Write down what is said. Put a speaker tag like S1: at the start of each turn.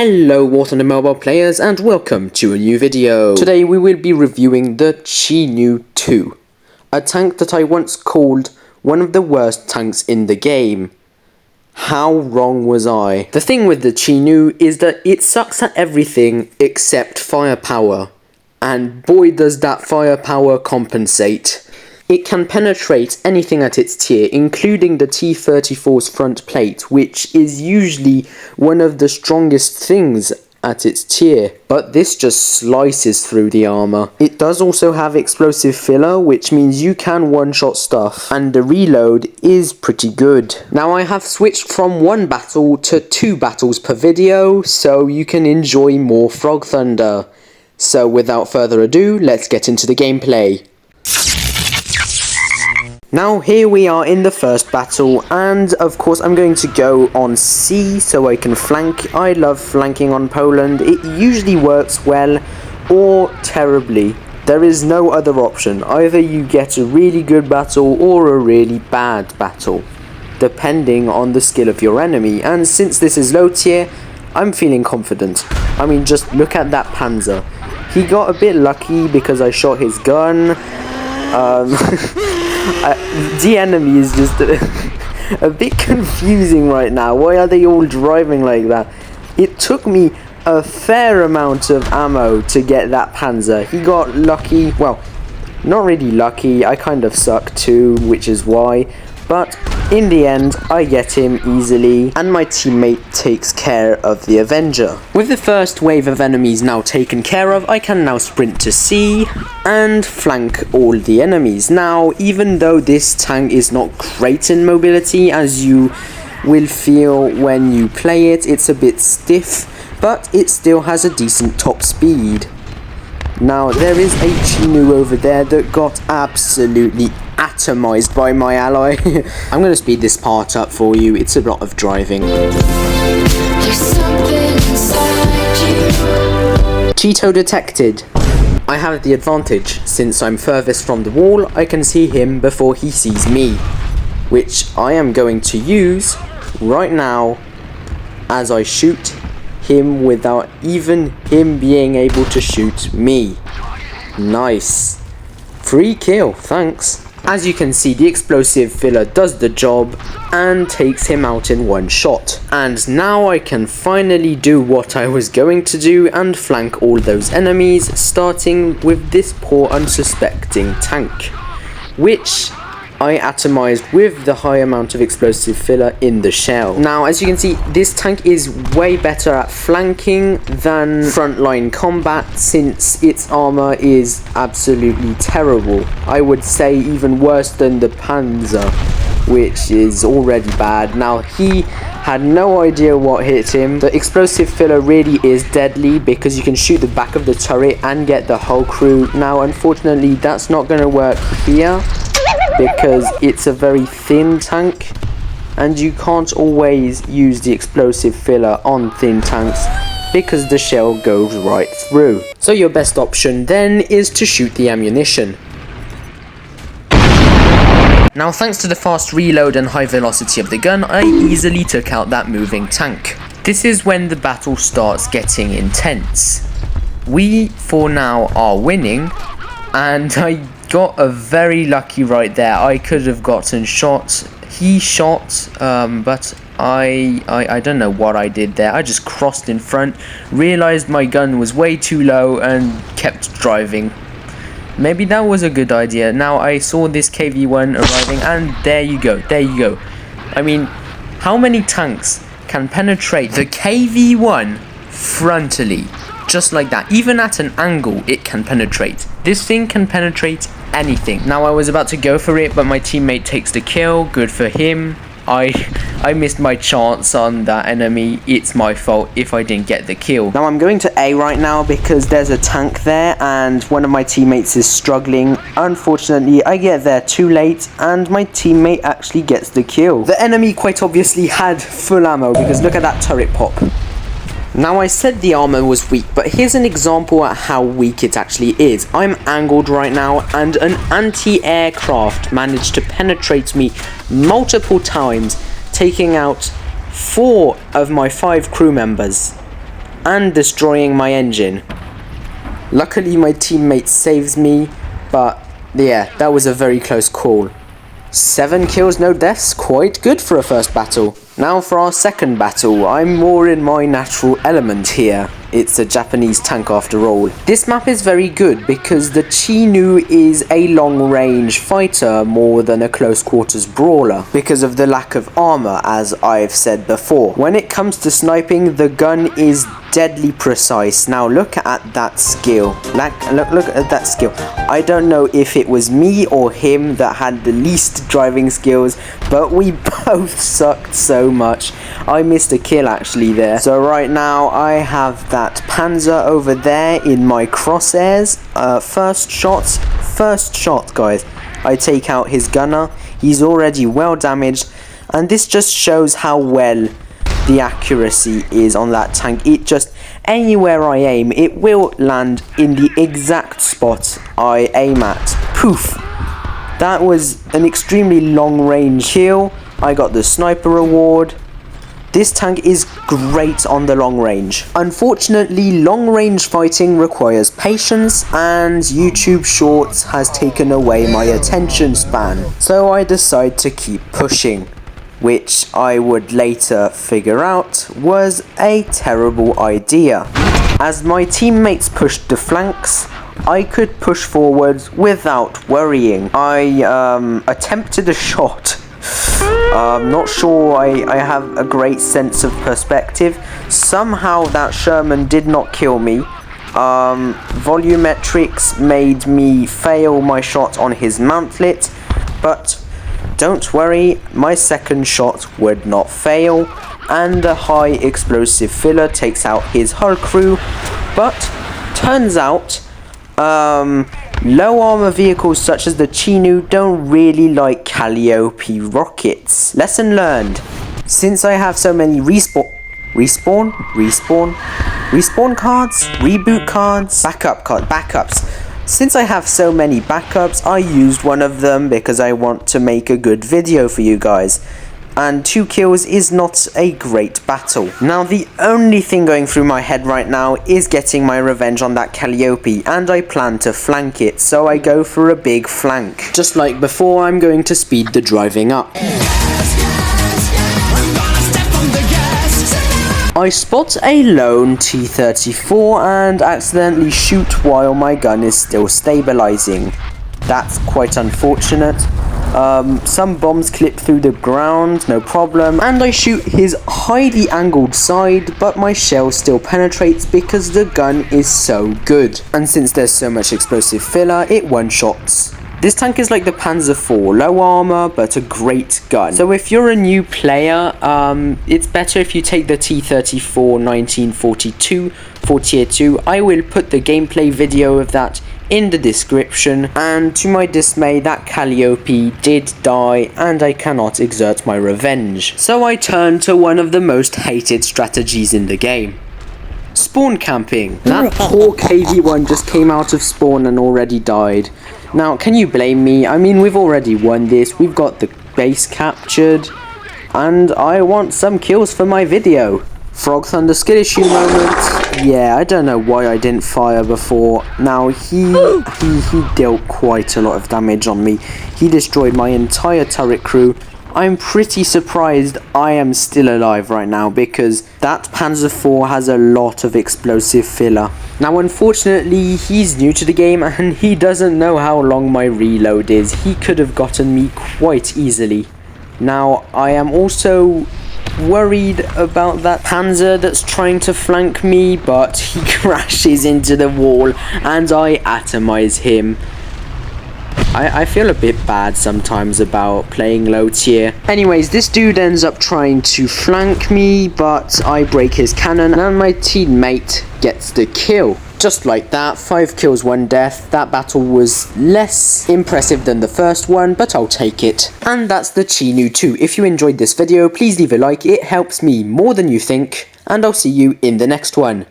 S1: Hello War Thunder Mobile players and welcome to a new video. Today we will be reviewing the Chi-Nu 2, a tank that I once called one of the worst tanks in the game. How wrong was I? The thing with the Chi-Nu is that it sucks at everything except firepower, and boy does that firepower compensate. It can penetrate anything at its tier, including the T-34's front plate, which is usually one of the strongest things at its tier, but this just slices through the armor. It does also have explosive filler, which means you can one-shot stuff, and the reload is pretty good. Now I have switched from one battle to 2 battles per video, so you can enjoy more Frog Thunder. So without further ado, let's get into the gameplay. Now here we are in the first battle, and of course I'm going to go on C so I can flank. I love flanking on Poland. It usually works well or terribly. There is no other option. Either you get a really good battle or a really bad battle, depending on the skill of your enemy. And since this is low tier, I'm feeling confident. I mean, just look at that Panzer. He got a bit lucky because I shot his gun. The enemy is just a bit confusing right now. Why are they all driving like that? It took me a fair amount of ammo to get that Panzer. He got lucky. Well, not really lucky. I kind of suck too, which is why. But in the end, I get him easily, and my teammate takes care of the Avenger. With the first wave of enemies now taken care of, I can now sprint to C and flank all the enemies. Now, even though this tank is not great in mobility, as you will feel when you play it, it's a bit stiff, but it still has a decent top speed. Now, there is a Chi-Nu over there that got absolutely atomized by my ally. I'm going to speed this part up for you. It's a lot of driving. Cheeto detected. I have the advantage. Since I'm furthest from the wall, I can see him before he sees me, which I am going to use right now as I shoot him without even him being able to shoot me. Nice. Free kill, thanks. As you can see, the explosive filler does the job and takes him out in one shot. And now I can finally do what I was going to do and flank all those enemies, starting with this poor unsuspecting tank, which I atomized with the high amount of explosive filler in the shell. Now, as you can see, this tank is way better at flanking than frontline combat, since its armor is absolutely terrible. I would say even worse than the Panzer, which is already bad. Now, he had no idea what hit him. The explosive filler really is deadly because you can shoot the back of the turret and get the whole crew. Now, unfortunately, that's not going to work here, because it's a very thin tank and you can't always use the explosive filler on thin tanks because the shell goes right through. So your best option then is to shoot the ammunition. Now, thanks to the fast reload and high velocity of the gun, I easily took out that moving tank. This is when the battle starts getting intense. We, for now, are winning, and I got a very lucky right there. I could have gotten shot. He shot, but I don't know what I did there. I just crossed in front, realized my gun was way too low, and kept driving. Maybe that was a good idea. Now I saw this KV-1 arriving, and there you go, there you go. I mean, how many tanks can penetrate the KV-1 frontally? Just like that. Even at an angle, it can penetrate. This thing can penetrate anything. Now I was about to go for it, but my teammate takes the kill. Good for him. I missed my chance on that enemy. It's my fault if I didn't get the kill. Now I'm going to A right now because there's a tank there and one of my teammates is struggling. Unfortunately, I get there too late and my teammate actually gets the kill. The enemy quite obviously had full ammo because look at that turret pop. Now, I said the armor was weak, but here's an example at how weak it actually is. I'm angled right now, and an anti-aircraft managed to penetrate me multiple times, taking out 4 of my 5 crew members. and destroying my engine. Luckily my teammate saves me, but yeah, that was a very close call. 7 kills, no deaths, quite good for a first battle. Now for our second battle, I'm more in my natural element here. It's a Japanese tank after all. This map is very good because the Chi-Nu is a long-range fighter more than a close-quarters brawler because of the lack of armor, as I've said before. When it comes to sniping, the gun is deadly precise. Now look at that skill. Look at that skill. I don't know if it was me or him that had the least driving skills, but we both sucked so much. I missed a kill actually there. So right now I have that Panzer over there in my crosshairs. First shot guys. I take out his gunner. He's already well damaged, and this just shows how well the accuracy is on that tank. It just, anywhere I aim, it will land in the exact spot I aim at. Poof. That was an extremely long range kill. I got the sniper award. This tank is great on the long range. Unfortunately, long range fighting requires patience, and YouTube Shorts has taken away my attention span. So I decide to keep pushing, which I would later figure out was a terrible idea. As my teammates pushed the flanks, I could push forwards without worrying. I attempted a shot. Not sure I have a great sense of perspective. Somehow that Sherman did not kill me. Volumetrics made me fail my shot on his mantlet, but don't worry, my second shot would not fail, and the high explosive filler takes out his whole crew. But turns out low armor vehicles such as the Chi-Nu don't really like Calliope rockets. Lesson learned. Since I have so many respawn cards, reboot cards, backups. Since I have so many backups, I used one of them because I want to make a good video for you guys. And 2 kills is not a great battle. Now the only thing going through my head right now is getting my revenge on that Calliope, and I plan to flank it, so I go for a big flank. Just like before, I'm going to speed the driving up. I spot a lone T-34 and accidentally shoot while my gun is still stabilizing. That's quite unfortunate. Some bombs clip through the ground, no problem, and I shoot his highly angled side, but my shell still penetrates because the gun is so good. And since there's so much explosive filler, it one-shots. This tank is like the Panzer IV, low armor, but a great gun. So if you're a new player, it's better if you take the T-34 1942 for Tier 2. I will put the gameplay video of that in the description, and to my dismay that Calliope did die and I cannot exert my revenge. So I turn to one of the most hated strategies in the game. Spawn camping. That poor KV-1 just came out of spawn and already died. Now, can you blame me? I mean, we've already won this, we've got the base captured, and I want some kills for my video. Frog Thunder skill issue moment. Yeah, I don't know why I didn't fire before. Now, he dealt quite a lot of damage on me. He destroyed my entire turret crew. I'm pretty surprised I am still alive right now because that Panzer IV has a lot of explosive filler. Now unfortunately he's new to the game and he doesn't know how long my reload is. He could have gotten me quite easily. Now I am also worried about that Panzer that's trying to flank me, but he crashes into the wall and I atomize him. I feel a bit bad sometimes about playing low tier. Anyways, this dude ends up trying to flank me, but I break his cannon and my teammate gets the kill. Just like that, 5 kills, 1 death. That battle was less impressive than the first one, but I'll take it. And that's the Chi-Nu 2. If you enjoyed this video, please leave a like, it helps me more than you think, and I'll see you in the next one.